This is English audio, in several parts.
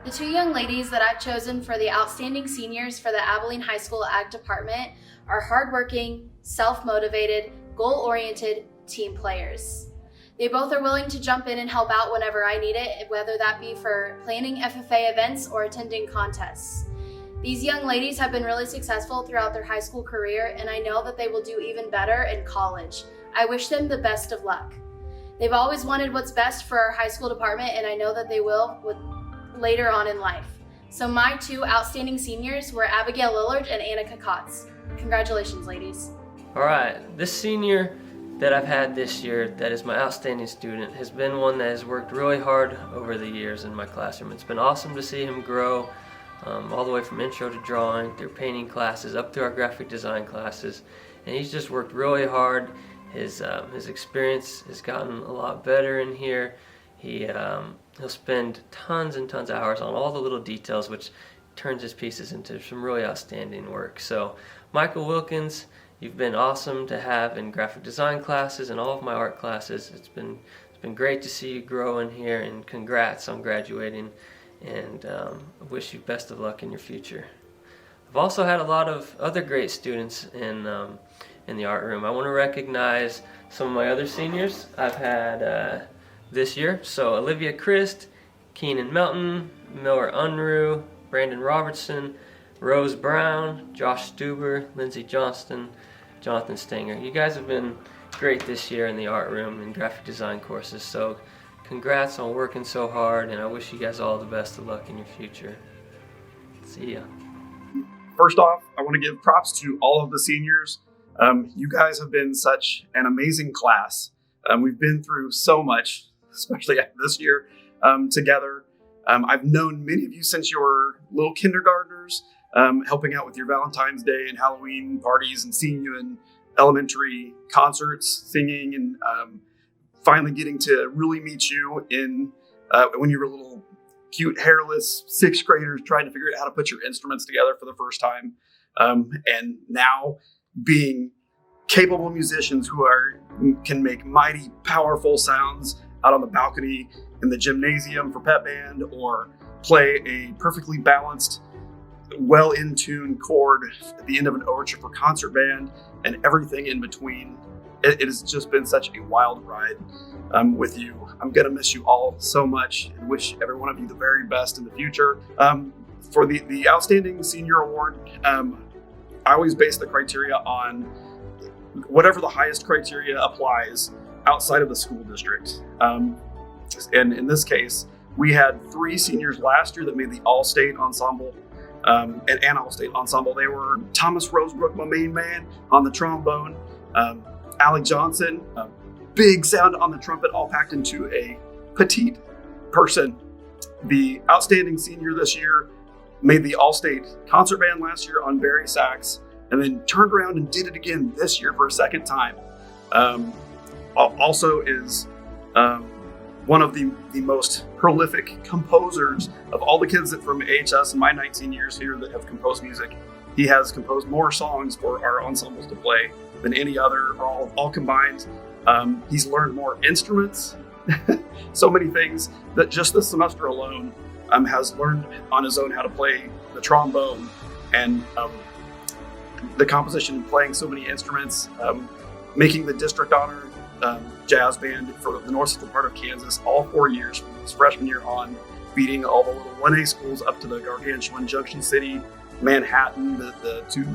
The two young ladies that I've chosen for the outstanding seniors for the Abilene High School Ag Department are hardworking, self-motivated, goal-oriented team players. They both are willing to jump in and help out whenever I need it, whether that be for planning FFA events or attending contests. These young ladies have been really successful throughout their high school career, and I know that they will do even better in college. I wish them the best of luck. They've always wanted what's best for our high school department, and I know that they will later on in life. So my two outstanding seniors were Abigail Lillard and Annika Kotz. Congratulations, ladies. All right, this senior that I've had this year that is my outstanding student has been one that has worked really hard over the years in my classroom. It's been awesome to see him grow all the way from intro to drawing, through painting classes, up through our graphic design classes. And he's just worked really hard. His experience has gotten a lot better in here. He'll spend tons and tons of hours on all the little details, which turns his pieces into some really outstanding work. So Michael Wilkins, you've been awesome to have in graphic design classes and all of my art classes. It's been great to see you grow in here, and congrats on graduating, and I wish you best of luck in your future. I've also had a lot of other great students in the art room. I want to recognize some of my other seniors I've had this year. So Olivia Christ, Keenan Melton, Miller Unruh, Brandon Robertson, Rose Brown, Josh Stuber, Lindsey Johnston, Jonathan Stanger. You guys have been great this year in the art room and graphic design courses, so congrats on working so hard, and I wish you guys all the best of luck in your future. See ya. First off, I want to give props to all of the seniors. You guys have been such an amazing class. We've been through so much, especially this year, together. I've known many of you since you were little kindergartners, helping out with your Valentine's Day and Halloween parties, and seeing you in elementary concerts, singing, and finally getting to really meet you in when you were little cute, hairless sixth graders trying to figure out how to put your instruments together for the first time. And now being capable musicians who can make mighty, powerful sounds out on the balcony in the gymnasium for pep band, or play a perfectly balanced, well-in-tune chord at the end of an overture for concert band, and everything in between. It has just been such a wild ride with you. I'm going to miss you all so much and wish every one of you the very best in the future. For the Outstanding Senior Award, I always base the criteria on whatever the highest criteria applies outside of the school district. And in this case, we had 3 seniors last year that made the All-State Ensemble, and an All-State Ensemble. They were Thomas Rosebrook, my main man, on the trombone, Alec Johnson, a big sound on the trumpet, all packed into a petite person. The Outstanding Senior this year made the All-State Concert Band last year on Barry sax, and then turned around and did it again this year for a second time. Also is one of the most prolific composers of all the kids that from AHS in my 19 years here that have composed music. He has composed more songs for our ensembles to play than any other, all combined. He's learned more instruments, so many things that just this semester alone has learned on his own how to play the trombone, and the composition and playing so many instruments, making the district honor jazz band for the north central part of Kansas all 4 years from his freshman year on, beating all the little 1A schools up to the gargantuan Junction City, Manhattan, the 2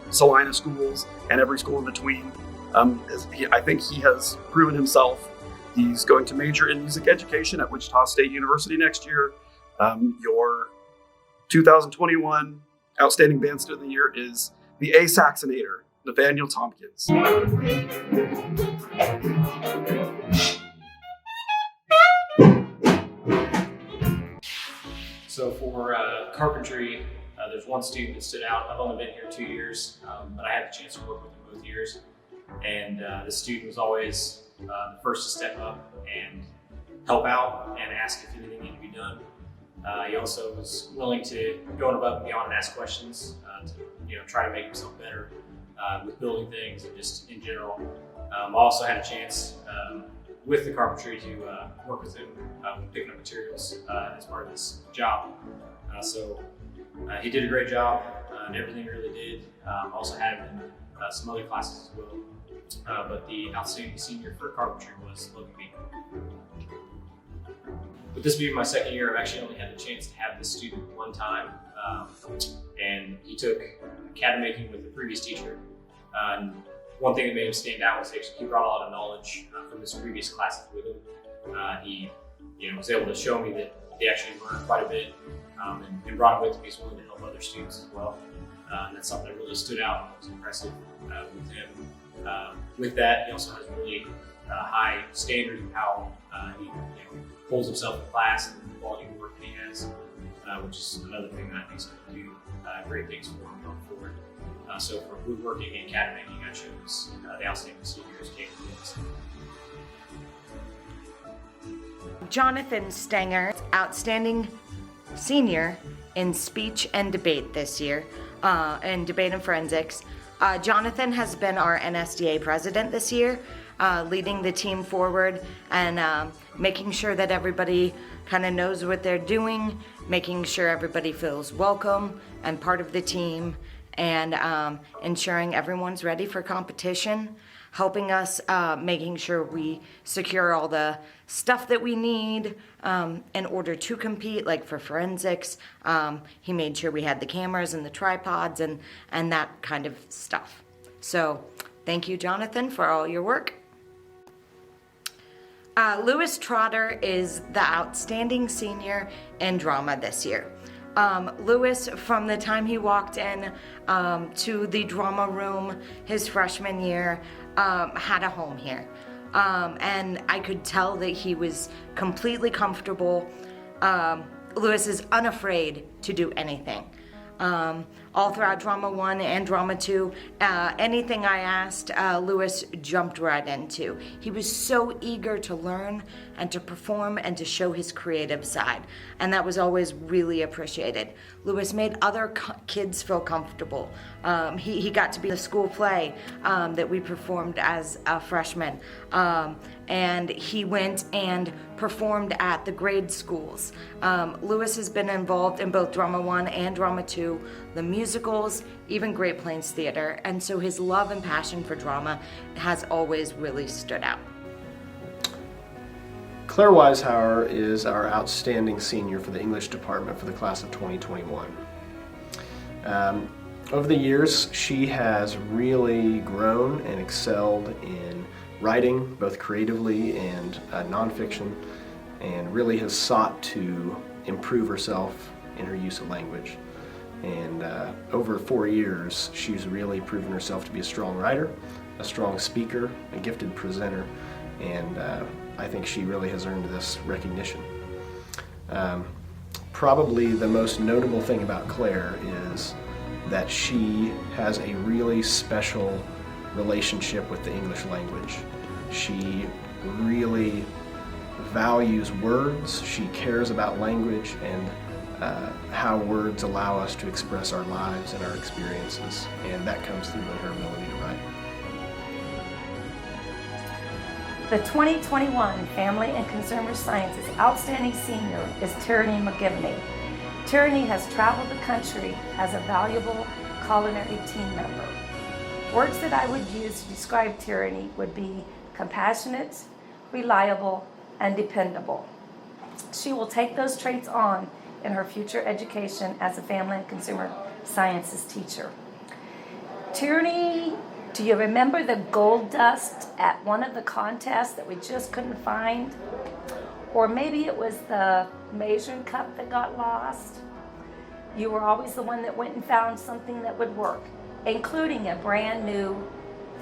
Salina schools, and every school in between. I think he has proven himself. He's going to major in music education at Wichita State University next year. Your 2021 Outstanding Band Student of the Year is the A-Saxonator, Nathaniel Tompkins. So for carpentry, there's one student that stood out. I've only been here 2 years, but I had the chance to work with him both years. And this student was always the first to step up and help out and ask if anything needed to be done. He also was willing to go above and beyond and ask questions to try to make himself better with building things and just in general. I also had a chance with the carpentry to work with him with picking up materials as part of this job. So he did a great job in everything he really did. Also had him in some other classes as well. But the outstanding senior for carpentry was Logan. With this being my second year, I've actually only had the chance to have this student one time, and he took CAD making with the previous teacher. And one thing that made him stand out was he brought a lot of knowledge from his previous classes with him. He was able to show me that he actually learned quite a bit, and brought it with him. He's willing to help other students as well. And that's something that really stood out and was impressive with him. With that, he also has really high standards of how he holds himself in class and the quality of work that he has, which is another thing that I think is going to do great things for him going forward. So for woodworking and CAD making, I chose the outstanding seniors, Kate Wilkins. Jonathan Stenger, outstanding senior in speech and debate this year, in debate and forensics. Jonathan has been our NSDA president this year, leading the team forward and making sure that everybody kind of knows what they're doing, making sure everybody feels welcome and part of the team, and ensuring everyone's ready for competition, helping us making sure we secure all the stuff that we need in order to compete, like for forensics. He made sure we had the cameras and the tripods and that kind of stuff. So thank you, Jonathan, for all your work. Lewis Trotter is the outstanding senior in drama this year. Lewis, from the time he walked in to the drama room his freshman year, had a home here. And I could tell that he was completely comfortable. Lewis is unafraid to do anything. All throughout Drama 1 and Drama 2, anything I asked, Lewis jumped right into. He was so eager to learn and to perform and to show his creative side, and that was always really appreciated. Lewis made other kids feel comfortable. He got to be in the school play that we performed as a freshman, and he went and performed at the grade schools. Lewis has been involved in both Drama 1 and Drama 2, the musicals, even Great Plains Theater, and so his love and passion for drama has always really stood out. Claire Weishauer is our outstanding senior for the English department for the class of 2021. Over the years, she has really grown and excelled in writing, both creatively and nonfiction, and really has sought to improve herself in her use of language. And over 4 years, she's really proven herself to be a strong writer, a strong speaker, a gifted presenter, and I think she really has earned this recognition. Probably the most notable thing about Claire is that she has a really special relationship with the English language. She really values words, she cares about language and how words allow us to express our lives and our experiences, and that comes through in her ability to write. The 2021 Family and Consumer Sciences Outstanding Senior is Tierney McGivney. Tierney has traveled the country as a valuable culinary team member. Words that I would use to describe Tierney would be compassionate, reliable, and dependable. She will take those traits on in her future education as a Family and Consumer Sciences teacher. Tierney, do you remember the gold dust at one of the contests that we just couldn't find? Or maybe it was the measuring cup that got lost? You were always the one that went and found something that would work, including a brand new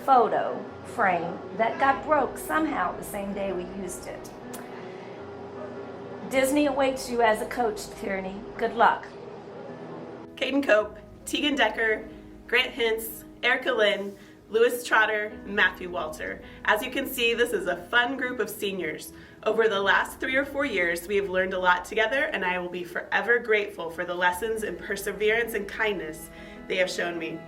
photo frame that got broke somehow the same day we used it. Disney awaits you as a coach, Tierney. Good luck. Caden Cope, Tegan Decker, Grant Hintz, Erica Lynn, Lewis Trotter, and Matthew Walter. As you can see, this is a fun group of seniors. Over the last 3 or 4 years, we have learned a lot together, and I will be forever grateful for the lessons in perseverance and kindness they have shown me.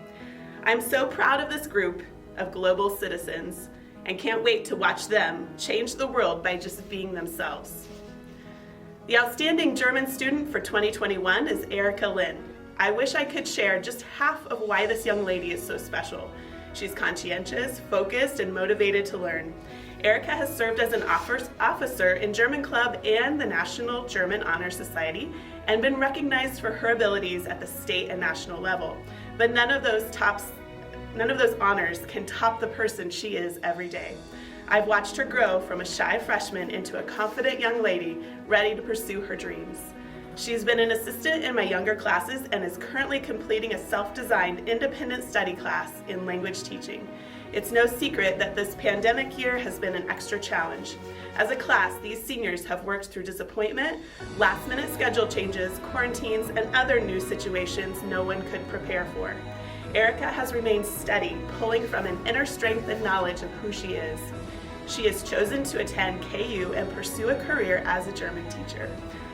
I'm so proud of this group of global citizens and can't wait to watch them change the world by just being themselves. The outstanding German student for 2021 is Erica Lynn. I wish I could share just half of why this young lady is so special. She's conscientious, focused, and motivated to learn. Erica has served as an officer in German Club and the National German Honor Society and been recognized for her abilities at the state and national level. But none of those honors can top the person she is every day. I've watched her grow from a shy freshman into a confident young lady ready to pursue her dreams. She's been an assistant in my younger classes and is currently completing a self-designed independent study class in language teaching. It's no secret that this pandemic year has been an extra challenge. As a class, these seniors have worked through disappointment, last-minute schedule changes, quarantines, and other new situations no one could prepare for. Erica has remained steady, pulling from an inner strength and knowledge of who she is. She has chosen to attend KU and pursue a career as a German teacher.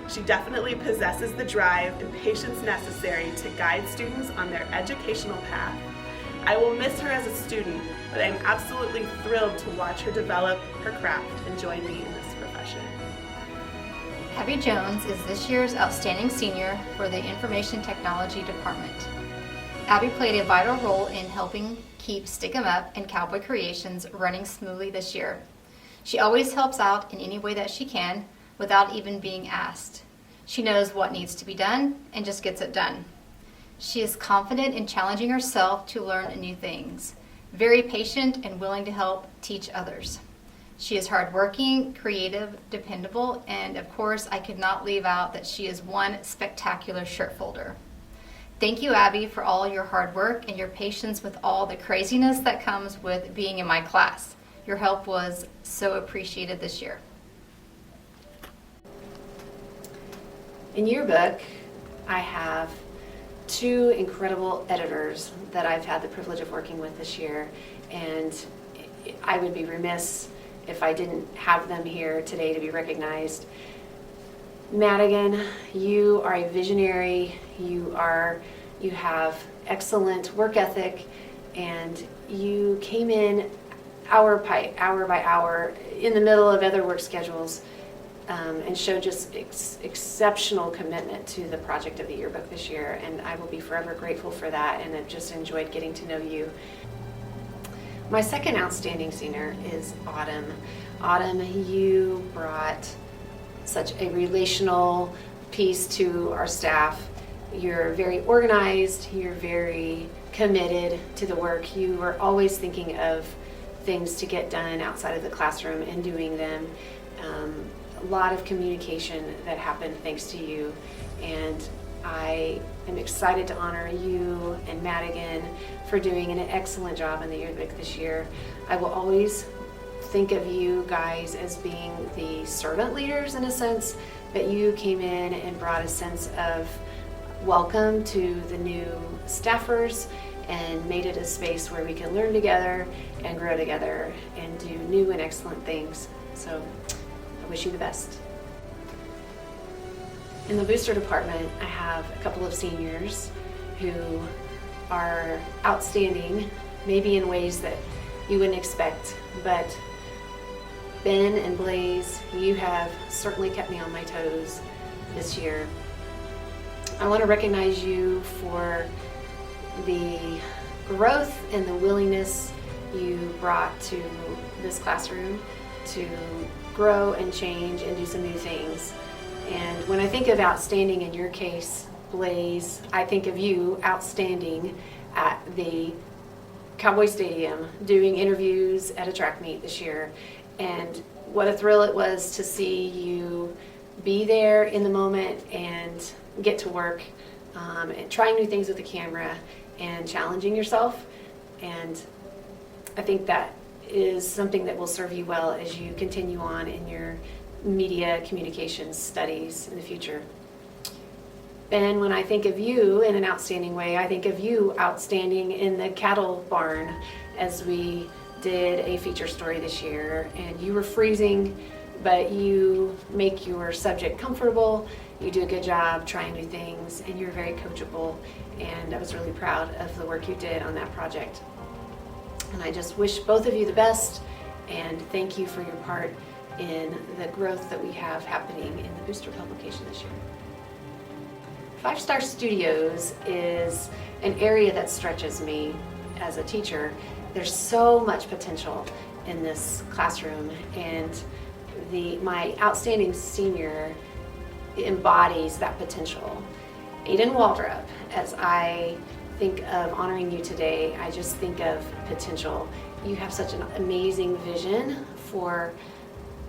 She definitely possesses the drive and patience necessary to guide students on their educational path. I will miss her as a student, but I'm absolutely thrilled to watch her develop her craft and join me in this profession. Abby Jones is this year's outstanding senior for the Information Technology Department. Abby played a vital role in helping keep Stick 'em Up and Cowboy Creations running smoothly this year. She always helps out in any way that she can without even being asked. She knows what needs to be done and just gets it done. She is confident in challenging herself to learn new things, very patient and willing to help teach others. She is hardworking, creative, dependable, and of course I could not leave out that she is one spectacular shirt folder. Thank you, Abby, for all your hard work and your patience with all the craziness that comes with being in my class. Your help was so appreciated this year. In yearbook, I have two incredible editors that I've had the privilege of working with this year, and I would be remiss if I didn't have them here today to be recognized. Madigan, you are a visionary, you have excellent work ethic, and you came in hour by hour in the middle of other work schedules and showed just exceptional commitment to the project of the yearbook this year, and I will be forever grateful for that, and I've just enjoyed getting to know you. My second outstanding senior is Autumn. Autumn, you brought such a relational piece to our staff. You're very organized, you're very committed to the work. You are always thinking of things to get done outside of the classroom and doing them. A lot of communication that happened thanks to you, and I am excited to honor you and Madigan for doing an excellent job in the yearbook this year. I will always think of you guys as being the servant leaders in a sense, but you came in and brought a sense of welcome to the new staffers and made it a space where we can learn together and grow together and do new and excellent things. So I wish you the best. In the booster department, I have a couple of seniors who are outstanding, maybe in ways that you wouldn't expect, but Ben and Blaze, you have certainly kept me on my toes this year. I want to recognize you for the growth and the willingness you brought to this classroom to grow and change and do some new things. And when I think of outstanding in your case, Blaze, I think of you outstanding at the Cowboy Stadium doing interviews at a track meet this year. And what a thrill it was to see you be there in the moment and get to work and trying new things with the camera and challenging yourself. And I think that is something that will serve you well as you continue on in your media communications studies in the future. Ben, when I think of you in an outstanding way, I think of you outstanding in the cattle barn as we did a feature story this year, and you were freezing, but you make your subject comfortable, you do a good job trying new things, and you're very coachable, and I was really proud of the work you did on that project. And I just wish both of you the best, And thank you for your part in the growth that we have happening in the booster publication this year. 5 Star Studios is an area that stretches me as a teacher. There's so much potential in this classroom, and my outstanding senior embodies that potential. Aiden Waldrop, as I think of honoring you today, I just think of potential. You have such an amazing vision for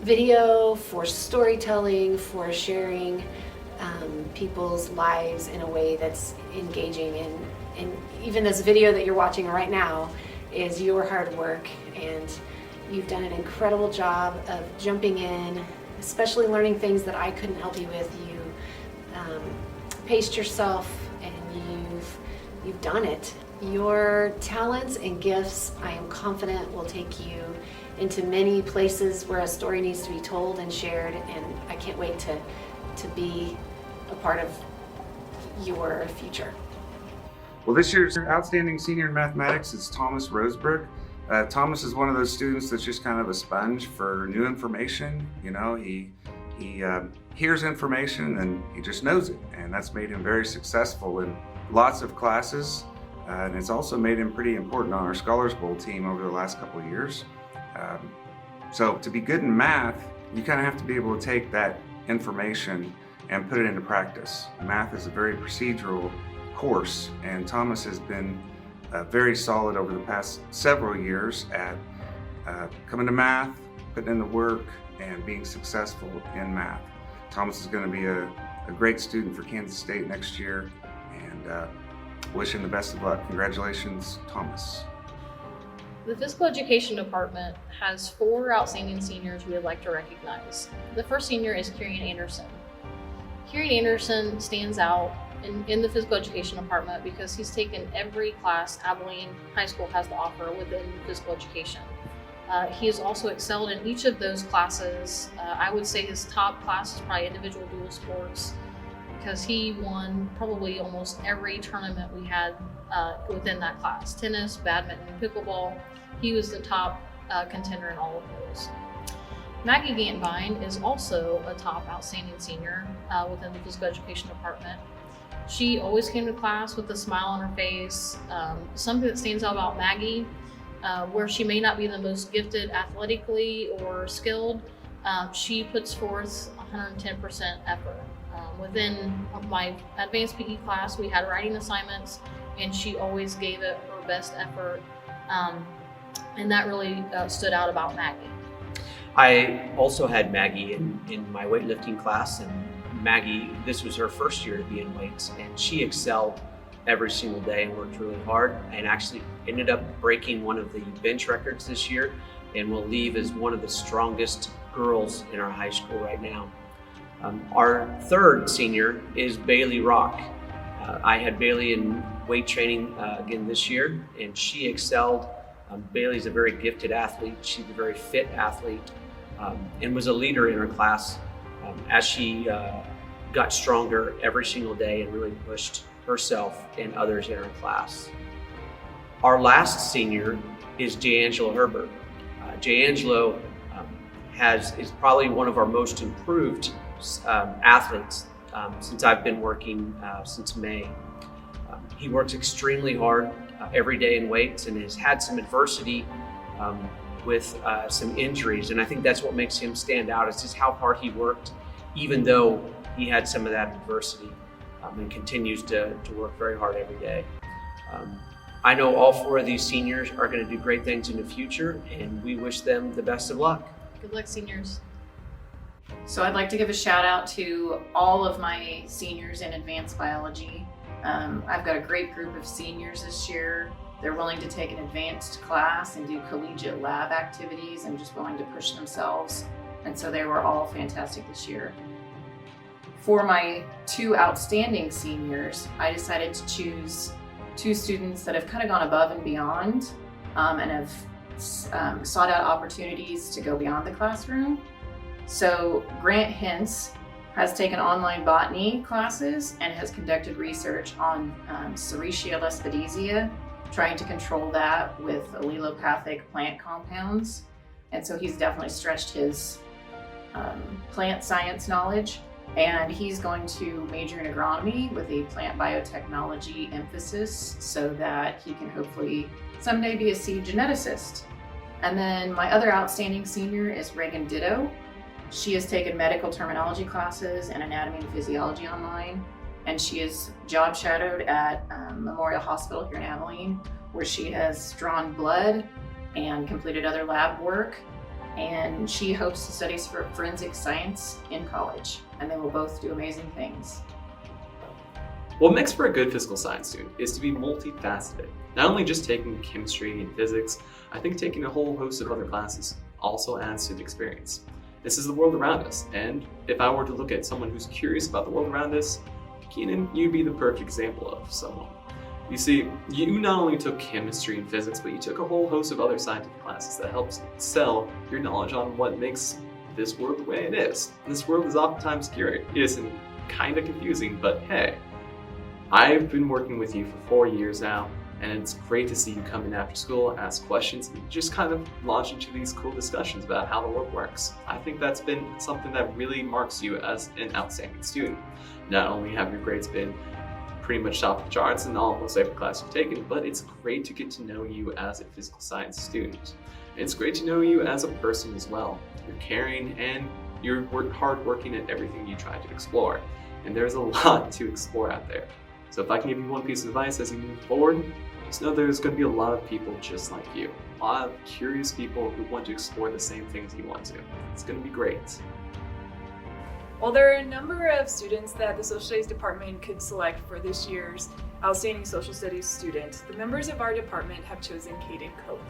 video, for storytelling, for sharing people's lives in a way that's engaging, and even this video that you're watching right now is your hard work, and you've done an incredible job of jumping in, especially learning things that I couldn't help you with. You paced yourself, and you've done it. Your talents and gifts, I am confident, will take you into many places where a story needs to be told and shared, and I can't wait to be a part of your future. Well, this year's outstanding senior in mathematics is Thomas Rosebrook. Thomas is one of those students that's just kind of a sponge for new information. You know, he hears information and he just knows it, and that's made him very successful in lots of classes, and it's also made him pretty important on our Scholars Bowl team over the last couple of years. So to be good in math, you kind of have to be able to take that information and put it into practice. Math is a very procedural course, and Thomas has been very solid over the past several years at coming to math, putting in the work, and being successful in math. Thomas is going to be a great student for Kansas State next year, and wish him the best of luck. Congratulations, Thomas. The Physical Education Department has 4 outstanding seniors we would like to recognize. The first senior is Kieran Anderson. Kieran Anderson stands out in the Physical Education Department because he's taken every class Abilene High School has to offer within physical education. He has also excelled in each of those classes. I would say his top class is probably individual dual sports, because he won probably almost every tournament we had within that class. Tennis, badminton, pickleball. He was the top contender in all of those. Maggie Gantvine is also a top outstanding senior within the Physical Education Department. She always came to class with a smile on her face. Something that stands out about Maggie, where she may not be the most gifted athletically or skilled, she puts forth 110% effort. Within my advanced PE class, we had writing assignments, and she always gave it her best effort, and that really stood out about Maggie. I also had Maggie in my weightlifting class, and Maggie, this was her first year to be in weights, and she excelled every single day and worked really hard, and actually ended up breaking one of the bench records this year, and will leave as one of the strongest girls in our high school right now. Our third senior is Bailey Rock. I had Bailey in weight training again this year, and she excelled. Bailey's a very gifted athlete. She's a very fit athlete, and was a leader in her class as she got stronger every single day and really pushed herself and others in her class. Our senior is Jayangelo Herbert. Jayangelo is probably one of our most improved athletes since I've been working since May. He works extremely hard every day in weights and has had some adversity with some injuries, and I think that's what makes him stand out. It's just how hard he worked, even though he had some of that adversity, and continues to work very hard every day. I know all 4 of these seniors are going to do great things in the future, and we wish them the best of luck. Good luck, seniors. So I'd like to give a shout out to all of my seniors in advanced biology. I've got a great group of seniors this year. They're willing to take an advanced class and do collegiate lab activities and just willing to push themselves. And so they were all fantastic this year. For my 2 outstanding seniors, I decided to choose 2 students that have kind of gone above and beyond and have sought out opportunities to go beyond the classroom. So Grant Hintz has taken online botany classes and has conducted research on Serratia lespedeza, trying to control that with allelopathic plant compounds. and so he's definitely stretched his plant science knowledge, and he's going to major in agronomy with a plant biotechnology emphasis so that he can hopefully someday be a seed geneticist. And then my other outstanding senior is Reagan Ditto. She has taken medical terminology classes and anatomy and physiology online, and she is job shadowed at Memorial Hospital here in Abilene, where she has drawn blood and completed other lab work, and she hopes to study for forensic science in college, and they will both do amazing things. What makes for a good physical science student is to be multifaceted. Not only just taking chemistry and physics, I think taking a whole host of other classes also adds to the experience. This is the world around us, and if I were to look at someone who's curious about the world around us, Keenan, you'd be the perfect example of someone. You see, you not only took chemistry and physics, but you took a whole host of other scientific classes that helps sell your knowledge on what makes this world the way it is. And this world is oftentimes curious and kind of confusing, but hey, I've been working with you for 4 years now, and it's great to see you come in after school, ask questions, and just kind of launch into these cool discussions about how the world works. I think that's been something that really marks you as an outstanding student. Not only have your grades been pretty much top of the charts in almost every class you've taken, but it's great to get to know you as a physical science student. It's great to know you as a person as well. You're caring and you're hardworking at everything you try to explore. And there's a lot to explore out there. So if I can give you one piece of advice as you move forward, just know there's going to be a lot of people just like you. A lot of curious people who want to explore the same things you want to. It's going to be great. While there are a number of students that the Social Studies Department could select for this year's Outstanding Social Studies student, the members of our department have chosen Caden Cope.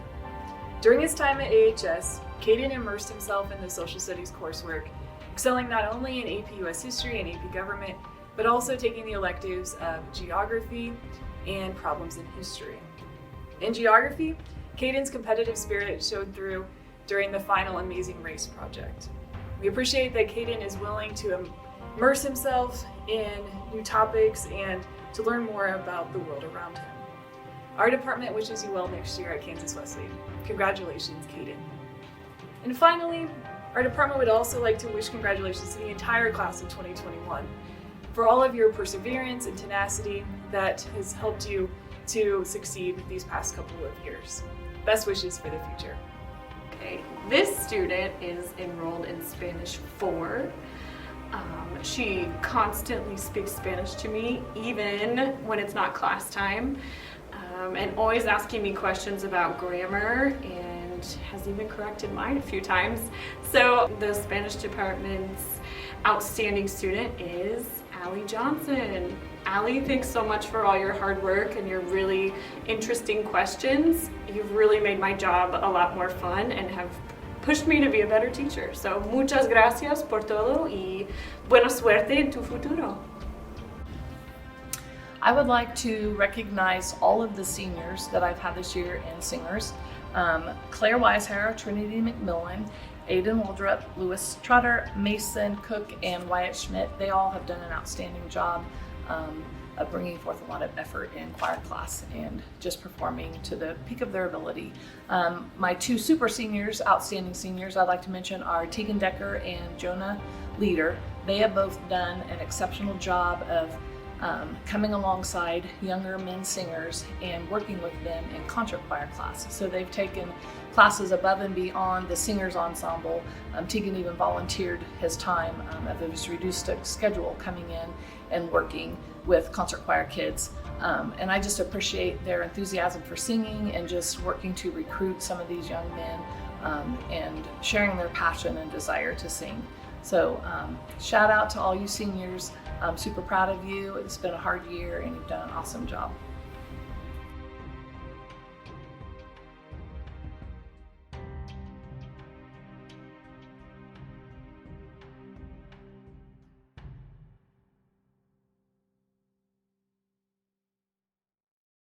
During his time at AHS, Caden immersed himself in the Social Studies coursework, excelling not only in AP US History and AP Government, but also taking the electives of Geography and Problems in History. In Geography, Caden's competitive spirit showed through during the final Amazing Race project. We appreciate that Caden is willing to immerse himself in new topics and to learn more about the world around him. Our department wishes you well next year at Kansas Wesleyan. Congratulations, Caden. And finally, our department would also like to wish congratulations to the entire class of 2021 for all of your perseverance and tenacity that has helped you to succeed these past couple of years. Best wishes for the future. Okay, this student is enrolled in Spanish 4. She constantly speaks Spanish to me, even when it's not class time, and always asking me questions about grammar, and has even corrected mine a few times. So the Spanish department's outstanding student is Allie Johnson. Allie, thanks so much for all your hard work and your really interesting questions. You've really made my job a lot more fun and have pushed me to be a better teacher. So muchas gracias por todo y buena suerte en tu futuro. I would like to recognize all of the seniors that I've had this year and singers. Claire Weishauer, Trinity McMillan, Aiden Waldrop, Lewis Trotter, Mason Cook, and Wyatt Schmidt. They all have done an outstanding job of bringing forth a lot of effort in choir class and just performing to the peak of their ability. My two super seniors, outstanding seniors, I'd like to mention are Tegan Decker and Jonah Leader. They have both done an exceptional job of coming alongside younger men singers and working with them in concert choir class. So they've taken classes above and beyond the singers ensemble. Tegan even volunteered his time of his reduced schedule coming in and working with concert choir kids. And I just appreciate their enthusiasm for singing and just working to recruit some of these young men and sharing their passion and desire to sing. So shout out to all you seniors. I'm super proud of you. It's been a hard year and you've done an awesome job.